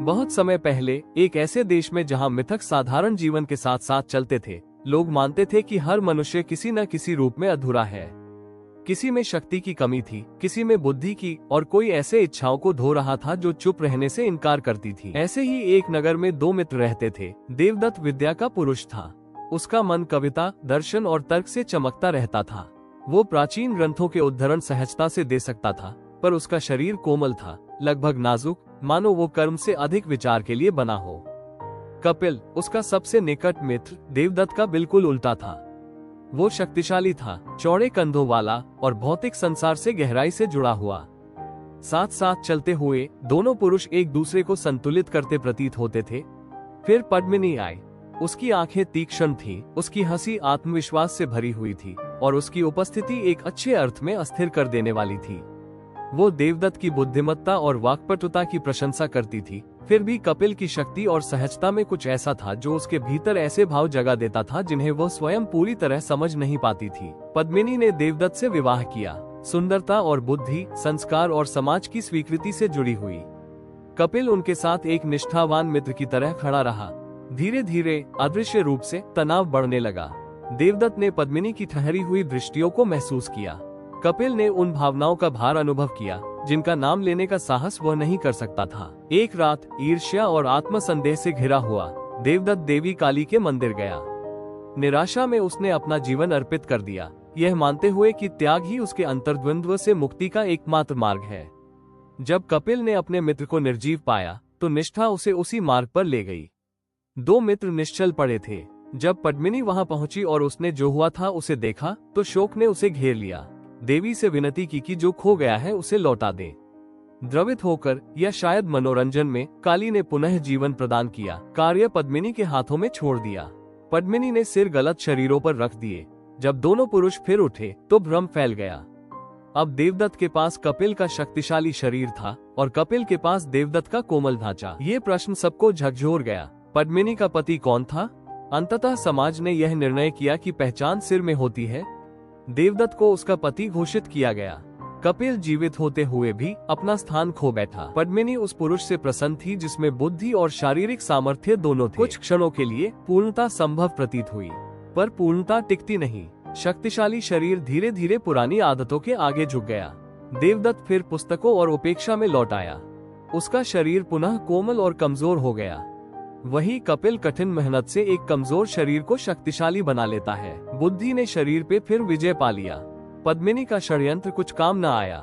बहुत समय पहले एक ऐसे देश में जहां मिथक साधारण जीवन के साथ साथ चलते थे, लोग मानते थे कि हर मनुष्य किसी न किसी रूप में अधूरा है। किसी में शक्ति की कमी थी, किसी में बुद्धि की, और कोई ऐसे इच्छाओं को धो रहा था जो चुप रहने से इनकार करती थी। ऐसे ही एक नगर में दो मित्र रहते थे। देवदत्त विद्या का पुरुष था। उसका मन कविता, दर्शन और तर्क से चमकता रहता था। वो प्राचीन ग्रंथों के उद्धरण सहजता से दे सकता था, पर उसका शरीर कोमल था, लगभग नाजुक, मानो वो कर्म से अधिक विचार के लिए बना हो। कपिल, उसका सबसे निकट मित्र, देवदत्त का बिल्कुल उल्टा था। वो शक्तिशाली था, चौड़े कंधों वाला और भौतिक संसार से गहराई से जुड़ा हुआ। साथ साथ चलते हुए दोनों पुरुष एक दूसरे को संतुलित करते प्रतीत होते थे। फिर पद्मिनी आई। उसकी आंखें तीक्ष्ण थीं, उसकी हंसी आत्मविश्वास से भरी हुई थी और उसकी उपस्थिति एक अच्छे अर्थ में अस्थिर कर देने वाली थी। वो देवदत्त की बुद्धिमत्ता और वाक्पटुता की प्रशंसा करती थी। फिर भी कपिल की शक्ति और सहजता में कुछ ऐसा था जो उसके भीतर ऐसे भाव जगा देता था जिन्हें वह स्वयं पूरी तरह समझ नहीं पाती थी। पद्मिनी ने देवदत्त से विवाह किया। सुंदरता और बुद्धि, संस्कार और समाज की स्वीकृति से जुड़ी हुई। कपिल उनके साथ एक निष्ठावान मित्र की तरह खड़ा रहा। धीरे धीरे अदृश्य रूप से तनाव बढ़ने लगा। देवदत्त ने पद्मिनी की ठहरी हुई दृष्टियों को महसूस किया। कपिल ने उन भावनाओं का भार अनुभव किया जिनका नाम लेने का साहस वह नहीं कर सकता था। एक रात ईर्ष्या और आत्मसंदेह से घिरा हुआ देवदत्त देवी काली के मंदिर गया। निराशा में उसने अपना जीवन अर्पित कर दिया, यह मानते हुए कि त्याग ही उसके अंतर्द्वंद्व से मुक्ति का एकमात्र मार्ग है। जब कपिल ने अपने मित्र को निर्जीव पाया तो निष्ठा उसे उसी मार्ग पर ले गई। दो मित्र निश्चल पड़े थे। जब पद्मिनी वहां पहुंची और उसने जो हुआ था उसे देखा तो शोक ने उसे घेर लिया। देवी से विनती की कि जो खो गया है उसे लौटा दे। द्रवित होकर या शायद मनोरंजन में काली ने पुनः जीवन प्रदान किया। कार्य पद्मिनी के हाथों में छोड़ दिया। पद्मिनी ने सिर गलत शरीरों पर रख दिए। जब दोनों पुरुष फिर उठे तो भ्रम फैल गया। अब देवदत्त के पास कपिल का शक्तिशाली शरीर था और कपिल के पास देवदत्त का कोमल ढांचा। ये प्रश्न सबको झकझोर गया। पद्मिनी का पति कौन था? अंततः समाज ने यह निर्णय किया कि पहचान सिर में होती है। देवदत्त को उसका पति घोषित किया गया। कपिल जीवित होते हुए भी अपना स्थान खो बैठा। पद्मिनी उस पुरुष से प्रसन्न थी जिसमें बुद्धि और शारीरिक सामर्थ्य दोनों थे। कुछ क्षणों के लिए पूर्णता संभव प्रतीत हुई, पर पूर्णता टिकती नहीं। शक्तिशाली शरीर धीरे धीरे पुरानी आदतों के आगे झुक गया। देवदत्त फिर पुस्तकों और उपेक्षा में लौट आया। उसका शरीर पुनः कोमल और कमजोर हो गया। वही कपिल कठिन मेहनत से एक कमजोर शरीर को शक्तिशाली बना लेता है। बुद्धि ने शरीर पे फिर विजय पा लिया। पद्मिनी का षड्यंत्र कुछ काम न आया।